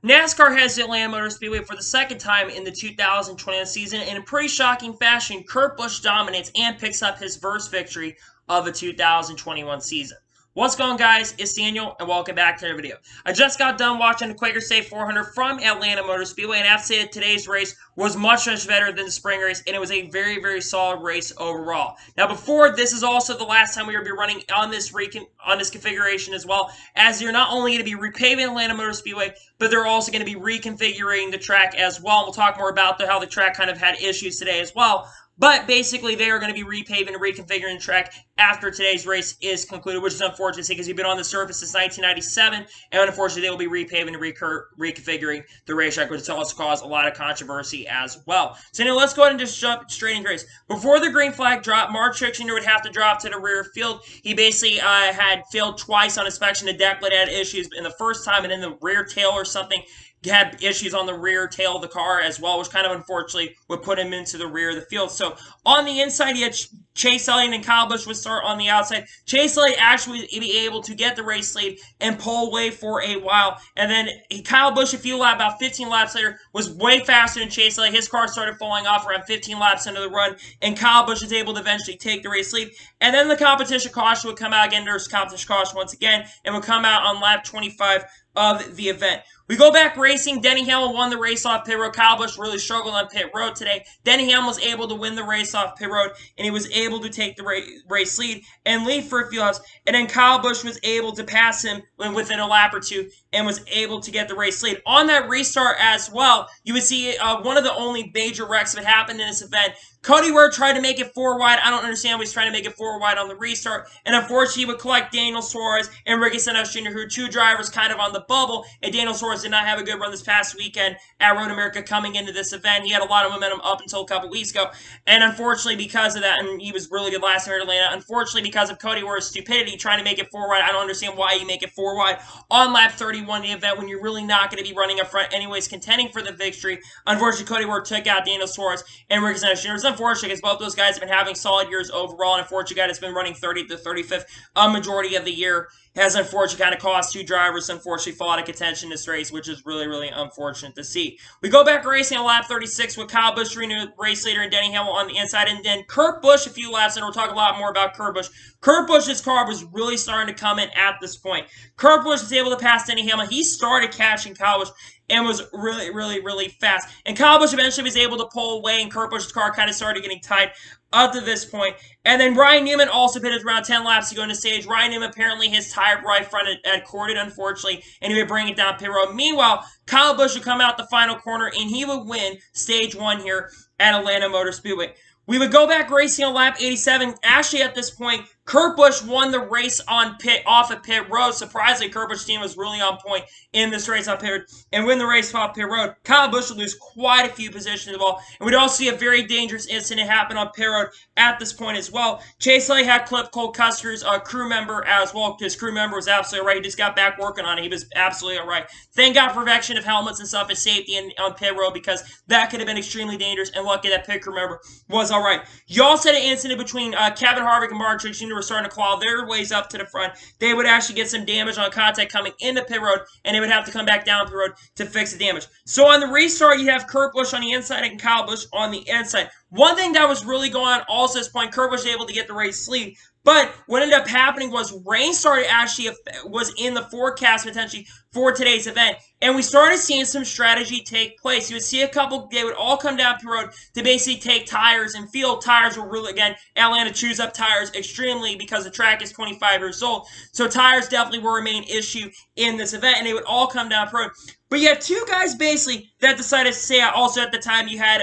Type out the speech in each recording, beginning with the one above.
NASCAR has the Atlanta Motor Speedway for the second time in the 2021 season, and in pretty shocking fashion, Kurt Busch dominates and picks up his first victory of the 2021 season. What's going on, guys? It's Daniel, and welcome back to the video. I just got done watching the Quaker State 400 from Atlanta Motor Speedway, and I have to say that today's race was much better than the spring race, and it was a very solid race overall. Now, before this is also the last time we will be running on this configuration as well, as you're not only going to be repaving Atlanta Motor Speedway, but they're also going to be reconfiguring the track as well. We'll talk more about how the track kind of had issues today as well. But basically, they are going to be repaving and reconfiguring the track after today's race is concluded, which is unfortunate because you've been on the surface since 1997, and unfortunately, they will be repaving and reconfiguring the racetrack, which has also caused a lot of controversy as well. So now let's go ahead and just jump straight into race. Before the green flag drop, Mark Truex Jr. would have to drop to the rear field. He basically had failed twice on inspection. The deck lid had issues in the first time, and in the rear tail or something, had issues on the rear tail of the car as well, which kind of unfortunately would put him into the rear of the field. So on the inside, he had Chase Elliott and Kyle Busch would start on the outside. Chase Elliott actually would be able to get the race lead and pull away for a while. And then Kyle Busch, about 15 laps later, was way faster than Chase Elliott. His car started falling off around 15 laps into the run, and Kyle Busch was able to eventually take the race lead. And then the competition caution would come out again. There's competition caution once again, and would come out on lap 25 of the event. We go back racing. Denny Hamlin won the race off pit road. Kyle Busch really struggled on pit road today. Denny Hamlin was able to win the race off pit road, and he was able to take the race lead and lead for a few laps. And then Kyle Busch was able to pass him within a lap or two and was able to get the race lead. On that restart as well, you would see one of the only major wrecks that happened in this event. Cody Ware tried to make it 4 wide. I don't understand why he's trying to make it 4 wide on the restart. And unfortunately, he would collect Daniel Suarez and Ricky Stenhouse Jr., who are two drivers kind of on the bubble. And Daniel Suarez did not have a good run this past weekend at Road America coming into this event. He had a lot of momentum up until a couple weeks ago. And unfortunately, because of that, and he was really good last year at Atlanta, unfortunately, because of Cody Ware's stupidity trying to make it 4 wide, I don't understand why you make it 4 wide on lap 31 of the event when you're really not going to be running up front anyways, contending for the victory. Unfortunately, Cody Ware took out Daniel Suarez and Ricky Stenhouse Jr. Unfortunately, because both those guys have been having solid years overall, and unfortunately, guy that's been running 30th to 35th a majority of the year has unfortunately kind of cost two drivers unfortunately fall out of contention in this race, which is really unfortunate to see. We go back racing on lap 36 with Kyle Busch, race leader, and Denny Hamlin on the inside, and then Kurt Busch a few laps, and we'll talk a lot more about Kurt Busch. Kurt Busch's car was really starting to come in at this point. Kurt Busch was able to pass Denny Hamlin. He started catching Kyle Busch and was really fast. And Kyle Busch eventually was able to pull away, and Kurt Busch's car kind of started getting tight up to this point. And then Ryan Newman also pitted around 10 laps to go into stage. Ryan Newman, apparently his tire right front had corded, unfortunately, and he would bring it down pit road. Meanwhile, Kyle Busch would come out the final corner, and he would win stage 1 here at Atlanta Motor Speedway. We would go back racing on lap 87. Actually, at this point, Kurt Busch won the race off of pit road. Surprisingly, Kurt Busch's team was really on point in this race off pit road and win the race off pit road. Kyle Busch would lose quite a few positions of the ball. And we'd also see a very dangerous incident happen on pit road at this point as well. Chase Elliott had clipped Cole Custer's crew member as well. His crew member was absolutely right. He just got back working on it. He was absolutely all right. Thank God for protection of helmets and stuff and safety on pit road, because that could have been extremely dangerous, and lucky that pit crew member was all right. You also had an incident between Kevin Harvick and Mark Truex Jr. were starting to claw their ways up to the front. They would actually get some damage on contact coming into pit road, and they would have to come back down pit road to fix the damage. So on the restart, you have Kurt Busch on the inside and Kyle Busch on the inside. One thing that was really going on also at this point, Kurt Busch was able to get the race lead. But what ended up happening was rain was in the forecast potentially for today's event. And we started seeing some strategy take place. You would see they would all come down the road to basically take tires, and field tires were really, again, Atlanta chews up tires extremely because the track is 25 years old. So tires definitely were a main issue in this event, and they would all come down the road. But you had two guys basically that decided to say, also at the time you had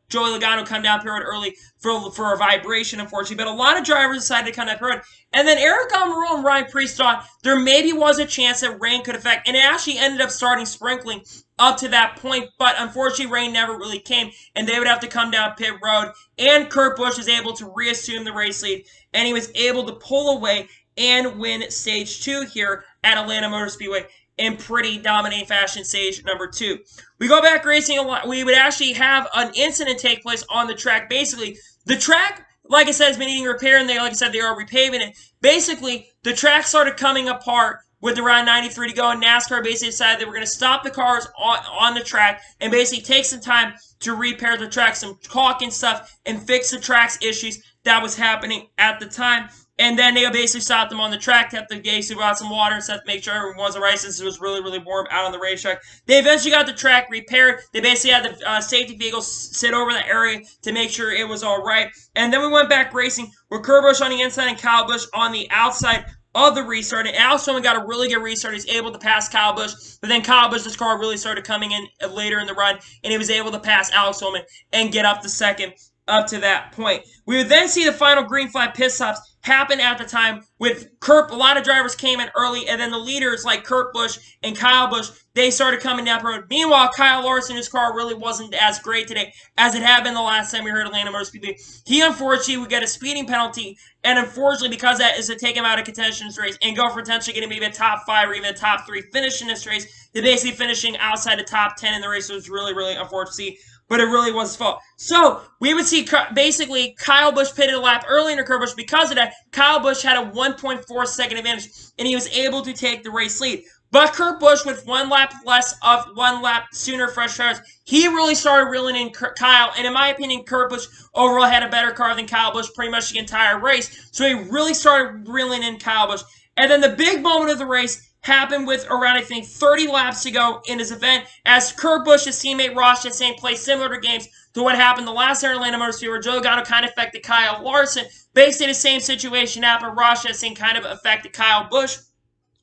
Joey Logano come down pit road early for a vibration, unfortunately. But a lot of drivers decided to come down pit road. And then Eric Almirola and Ryan Preece thought there maybe was a chance that rain could affect. And it actually ended up starting sprinkling up to that point. But unfortunately, rain never really came. And they would have to come down pit road. And Kurt Busch was able to reassume the race lead. And he was able to pull away and win stage 2 here at Atlanta Motor Speedway in pretty dominating fashion, stage number 2. We go back racing a lot. We would actually have an incident take place on the track. Basically, the track, like I said, has been needing repair, and like I said, they are repaving it. Basically, the track started coming apart with around 93 to go, and NASCAR basically decided they were going to stop the cars on the track and basically take some time to repair the track, some caulking stuff, and fix the track's issues that was happening at the time. And then they basically stopped them on the track, kept the basically brought some water and stuff to make sure everyone was alright since it was really, really warm out on the racetrack. They eventually got the track repaired. They basically had the safety vehicles sit over the area to make sure it was alright. And then we went back racing with Kurt Busch on the inside and Kyle Busch on the outside of the restart. And Alex Bowman got a really good restart. He's able to pass Kyle Busch, but then Kyle Busch's car really started coming in later in the run, and he was able to pass Alex Bowman and get up to second up to that point. We would then see the final green flag pit stops happen at the time with Kurt. A lot of drivers came in early, and then the leaders like Kurt Busch and Kyle Busch, they started coming down the road. Meanwhile, Kyle Larson, his car really wasn't as great today as it had been the last time we heard Atlanta Motor Speedway. He unfortunately would get a speeding penalty, and unfortunately because of that is to take him out of contention in this race and go for potentially getting maybe a top 5 or even a top 3 finish in this race. They're basically finishing outside the top 10 in the race. So it was really, really unfortunate to see, but it really was his fault. So we would see basically Kyle Busch pitted a lap early under Kurt Busch. Because of that, Kyle Busch had a 1.4 second advantage, and he was able to take the race lead. But Kurt Busch, with one lap sooner fresh tires, he really started reeling in Kyle. And in my opinion, Kurt Busch overall had a better car than Kyle Busch pretty much the entire race. So he really started reeling in Kyle Busch. And then the big moment of the race happened with around, I think, 30 laps to go in his event, as Kurt Busch's teammate Ross Chastain played similar to games to what happened the last year in Atlanta Motor Speedway, where Joe Logano kind of affected Kyle Larson. Basically, the same situation happened. Ross Chastain kind of affected Kyle Busch,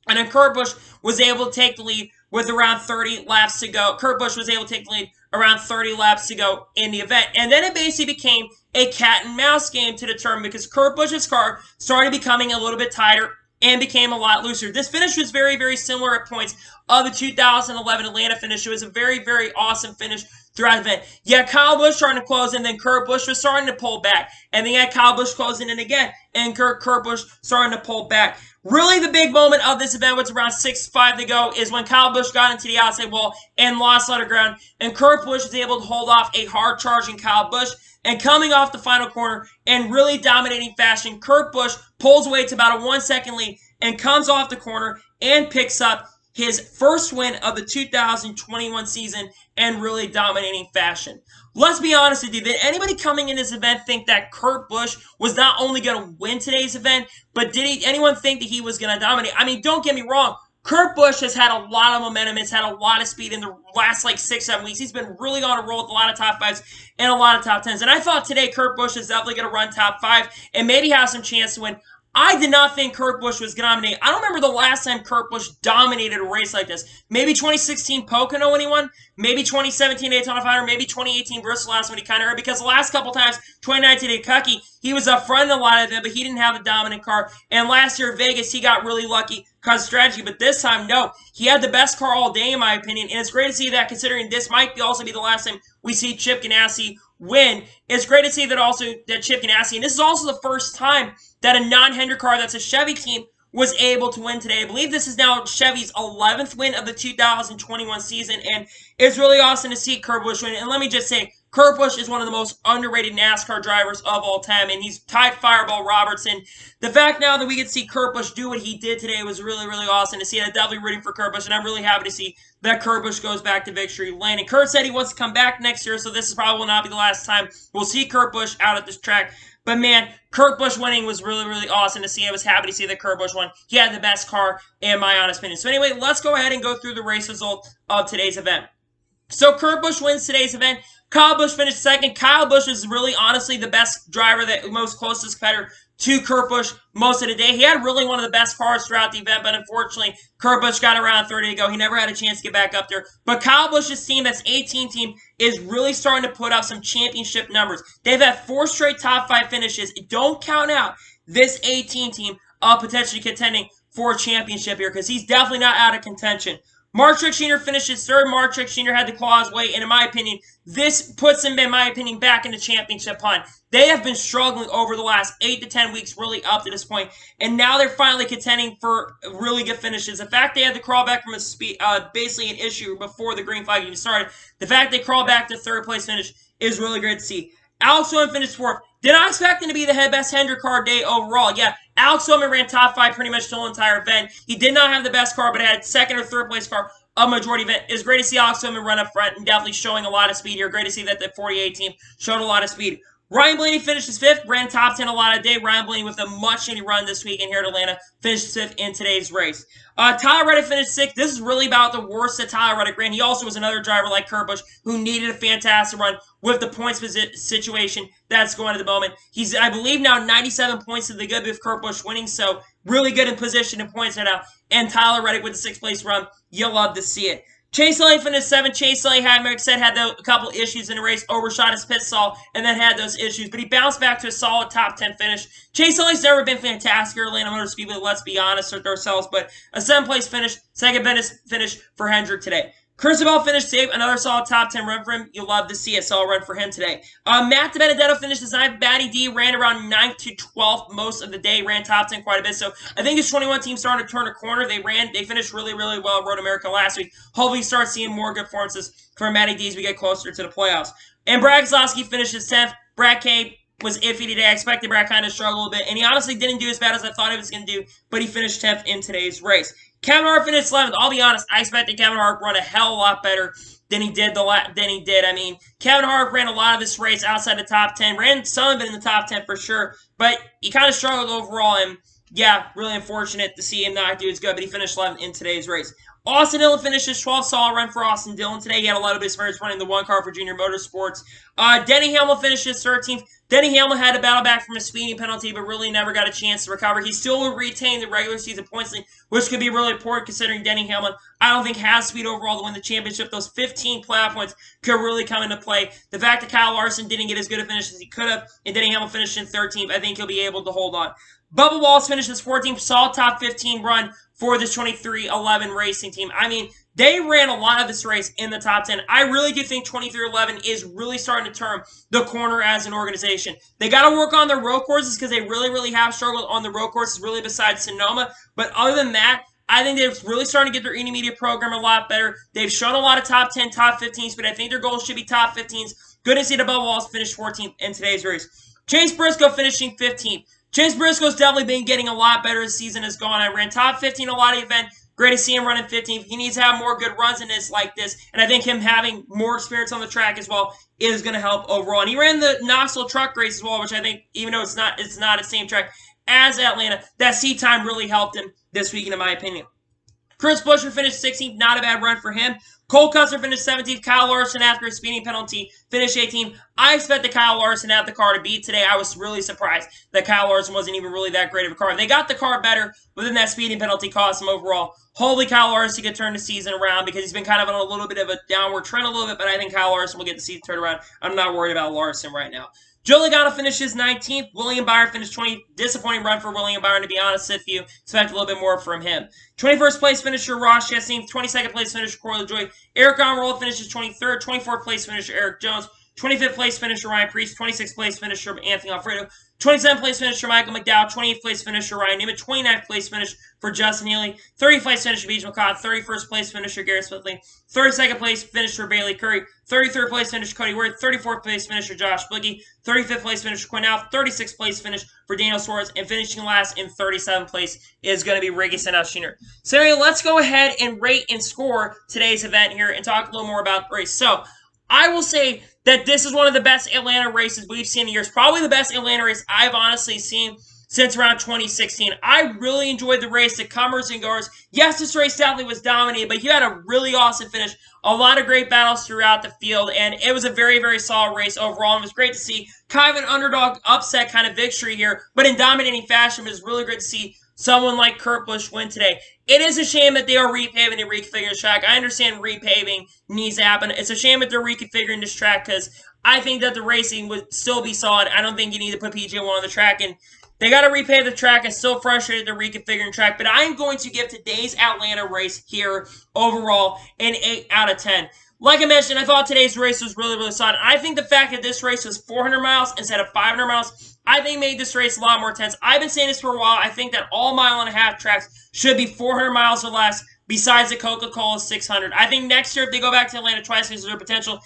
and then Kurt Busch was able to take the lead with around 30 laps to go. Kurt Busch was able to take the lead around 30 laps to go in the event. And then it basically became a cat and mouse game to determine, because Kurt Busch's car started becoming a little bit tighter and became a lot looser. This finish was very, very similar at points of the 2011 Atlanta finish. It was a very, very awesome finish throughout the event. You had Kyle Busch starting to close in, then Kurt Busch was starting to pull back. And then you had Kyle Busch closing in again, and Kurt Busch starting to pull back. Really, the big moment of this event, was around 6:05 to go, is when Kyle Busch got into the outside wall and lost a lot of ground, and Kurt Busch was able to hold off a hard-charging Kyle Busch. And coming off the final corner in really dominating fashion, Kurt Busch pulls away to about a 1-second lead and comes off the corner and picks up his first win of the 2021 season in really dominating fashion. Let's be honest with you. Did anybody coming in this event think that Kurt Busch was not only going to win today's event, but did anyone think that he was going to dominate? I mean, don't get me wrong. Kurt Busch has had a lot of momentum. It's had a lot of speed in the last, 6-7 weeks. He's been really on a roll with a lot of top 5s and a lot of top 10s. And I thought today Kurt Busch is definitely going to run top 5 and maybe have some chance to win. I did not think Kurt Busch was going to dominate. I don't remember the last time Kurt Busch dominated a race like this. Maybe 2016 Pocono when he won. Maybe 2017 Daytona 500. Maybe 2018 Bristol last when he kind of hurt. Because the last couple times, 2019 Kentucky, he was up front in a lot of them, but he didn't have the dominant car. And last year Vegas, he got really lucky because of strategy. But this time, no. He had the best car all day, in my opinion. And it's great to see that, considering this might also be the last time we see Chip Ganassi win. It's great to see that also that Chip Ganassi, and this is also the first time that a non-Hendrick car that's a Chevy team was able to win today. I believe this is now Chevy's 11th win of the 2021 season, and it's really awesome to see Kurt Busch win. And let me just say, Kurt Busch is one of the most underrated NASCAR drivers of all time, and he's tied Fireball Robertson. The fact now that we could see Kurt Busch do what he did today was really, really awesome to see. I'm definitely rooting for Kurt Busch, and I'm really happy to see that Kurt Busch goes back to victory lane. And Kurt said he wants to come back next year, so this is probably will not be the last time we'll see Kurt Busch out at this track. But man, Kurt Busch winning was really, really awesome to see. I was happy to see that Kurt Busch won. He had the best car, in my honest opinion. So anyway, let's go ahead and go through the race result of today's event. So Kurt Busch wins today's event. Kyle Busch finished second. Kyle Busch is really, honestly, the best driver, that most closest competitor to Kurt Busch most of the day. He had really one of the best cars throughout the event, but unfortunately, Kurt Busch got around 30 to go. He never had a chance to get back up there. But Kyle Busch's team, that's 18 team, is really starting to put up some championship numbers. They've had 4 straight top 5 finishes. Don't count out this 18 team potentially contending for a championship here, because he's definitely not out of contention. Mark Truex Jr. finishes third. Mark Truex Jr. had to claw his way, and in my opinion, this puts him, in my opinion, back in the championship hunt. They have been struggling over the last 8 to 10 weeks, really up to this point, and now they're finally contending for really good finishes. The fact they had to crawl back from basically an issue before the green flag even started, the fact they crawled back to third place finish is really great to see. Alex Bowman finished fourth. Did not expect him to be the best Hendrick car day overall. Yeah, Alex Bowman ran top 5 pretty much the whole entire event. He did not have the best car, but had second or third place car a majority event. It's great to see Alex Bowman run up front and definitely showing a lot of speed here. Great to see that the 48 team showed a lot of speed. Ryan Blaney finishes 5th, ran top 10 a lot of day. Ryan Blaney with a much-needed run this weekend here at Atlanta, finished 5th in today's race. Tyler Reddick finished 6th. This is really about the worst that Tyler Reddick ran. He also was another driver like Kurt Busch who needed a fantastic run with the points situation that's going at the moment. He's, I believe, now 97 points to the good with Kurt Busch winning, so really good in position and points right now. And Tyler Reddick with the 6th place run. You'll love to see it. Chase Elliott finished 7th. Chase Elliott had, like I said, had a couple issues in the race, overshot his pit stall, and then had those issues. But he bounced back to a solid top 10 finish. Chase Elliott's never been fantastic here at Atlanta Motor Speedway, let's be honest with ourselves. But a 7th place finish, second best finish for Hendrick today. Cristobal finished safe, another solid top 10 run for him. You'll love to see a solid run for him today. Matt DiBenedetto finished his 9th. Batty D ran around 9th to 12th most of the day, ran top 10 quite a bit. So I think his 21 team starting to turn a corner. They finished really, really well at Road America last week. Hopefully start seeing more good performances from Matty D as we get closer to the playoffs. And Brad Keselowski finished his 10th. Brad K was iffy today. I expected Brad kind of struggle a bit, and he honestly didn't do as bad as I thought he was going to do, but he finished 10th in today's race. Kevin Hart finished 11th. I'll be honest, I expected Kevin Hart to run a hell of a lot better than he did. I mean, Kevin Hart ran a lot of this race outside the top 10. Ran some of it in the top 10 for sure, but he kind of struggled overall, and yeah, really unfortunate to see him not do as good, but he finished 11th in today's race. Austin Dillon finished his 12th solid run for Austin Dillon today. He had a lot of experience running the one car for Junior Motorsports. Denny Hamlin finished his 13th. Denny Hamlin had to battle back from a speeding penalty, but really never got a chance to recover. He still will retain the regular season points lead, which could be really important considering Denny Hamlin, I don't think, has speed overall to win the championship. Those 15 playoff points could really come into play. The fact that Kyle Larson didn't get as good a finish as he could have, and Denny Hamlin finished in 13th, I think he'll be able to hold on. Bubba Wallace finished his 14th, solid top 15 run for this 23-11 racing team. I mean, they ran a lot of this race in the top 10. I really do think 23-11 is really starting to turn the corner as an organization. They got to work on their road courses because they really, really have struggled on the road courses, really besides Sonoma. But other than that, I think they're really starting to get their intermediate program a lot better. They've shown a lot of top 10, top 15s, but I think their goals should be top 15s. Good to see the Bubba Wallace finish 14th in today's race. Chase Briscoe finishing 15th. Chase Briscoe's definitely been getting a lot better as the season has gone. I ran top 15 a lot of the event. Great to see him running 15th. He needs to have more good runs in this like this, and I think him having more experience on the track as well is going to help overall. And he ran the Knoxville truck race as well, which I think, even though it's not the same track as Atlanta, that seat time really helped him this weekend, in my opinion. Chris Buescher finished 16th. Not a bad run for him. Cole Custer finished 17th. Kyle Larson, after a speeding penalty, finished 18th. I expected Kyle Larson to have the car to beat today. I was really surprised that Kyle Larson wasn't even really that great of a car. They got the car better, but then that speeding penalty cost him overall. Hopefully Kyle Larson could turn the season around because he's been kind of on a little bit of a downward trend a little bit, but I think Kyle Larson will get the season turned around. I'm not worried about Larson right now. Joe Logano finishes 19th. William Byron finished 20th. Disappointing run for William Byron, to be honest with you. Expect a little bit more from him. 21st place finisher Ross Chastain. 22nd place finisher Corey LaJoie. Eric Almirola finishes 23rd. 24th place finisher Eric Jones. 25th place finisher Ryan Preece. 26th place finisher Anthony Alfredo. 27th place finisher Michael McDowell. 28th place finisher Ryan Newman. 29th place finish for Justin Healy. 30th place finisher BJ McCall. 31st place finisher Garrett Smithley. 32nd place finisher Bailey Curry. 33rd place finisher Cody Ward. 34th place finisher Josh Blicky. 35th place finisher Cornell. 36th place finish for Daniel Suarez. And finishing last in 37th place is going to be Ricky Stenhouse Jr. So anyway, let's go ahead and rate and score today's event here and talk a little more about the race. So I will say that this is one of the best Atlanta races we've seen in years. Probably the best Atlanta race I've honestly seen since around 2016. I really enjoyed the race, the comers and goers. Yes, this race definitely was dominated, but you had a really awesome finish. A lot of great battles throughout the field, and it was a very, very solid race overall. And it was great to see kind of an underdog upset kind of victory here, but in dominating fashion. It was really great to see someone like Kurt Busch win today. It is a shame that they are repaving and reconfiguring this track. I understand repaving needs to happen. It's a shame that they're reconfiguring this track because I think that the racing would still be solid. I don't think you need to put PJ1 on the track, and they got to repave the track. It's still frustrated they're reconfiguring the track, but I am going to give today's Atlanta race here overall an 8 out of 10. Like I mentioned, I thought today's race was really, really solid. I think the fact that this race was 400 miles instead of 500 miles, I think made this race a lot more intense. I've been saying this for a while. I think that all mile-and-a-half tracks should be 400 miles or less besides the Coca-Cola 600. I think next year, if they go back to Atlanta twice, there's their potential.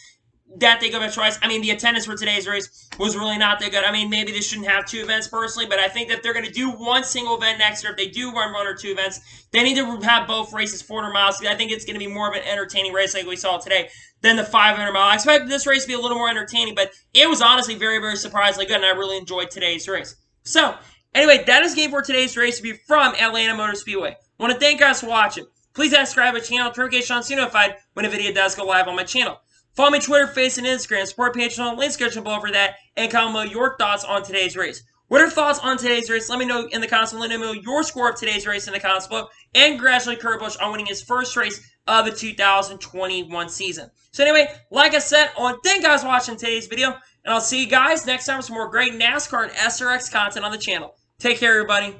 that they go by choice. I mean, the attendance for today's race was really not that good. I mean, maybe they shouldn't have 2 events personally, but I think that if they're going to do one single event next year, if they do run 1 or 2 events, they need to have both races 400 miles. I think it's going to be more of an entertaining race like we saw today than the 500 mile. I expected this race to be a little more entertaining, but it was honestly very, very surprisingly good, and I really enjoyed today's race. So, anyway, that is game for today's race review from Atlanta Motor Speedway. I want to thank you guys for watching. Please subscribe to my channel, turn notifications on so you're notified when a video does go live on my channel. Follow me on Twitter, Facebook, and Instagram. Support page on the link description below for that. And comment below your thoughts on today's race. What are your thoughts on today's race? Let me know in the comments. Let me know your score of today's race in the comments below. And congratulate Kurt Busch on winning his first race of the 2021 season. So anyway, like I said, I want to thank you guys for watching today's video. And I'll see you guys next time with some more great NASCAR and SRX content on the channel. Take care, everybody.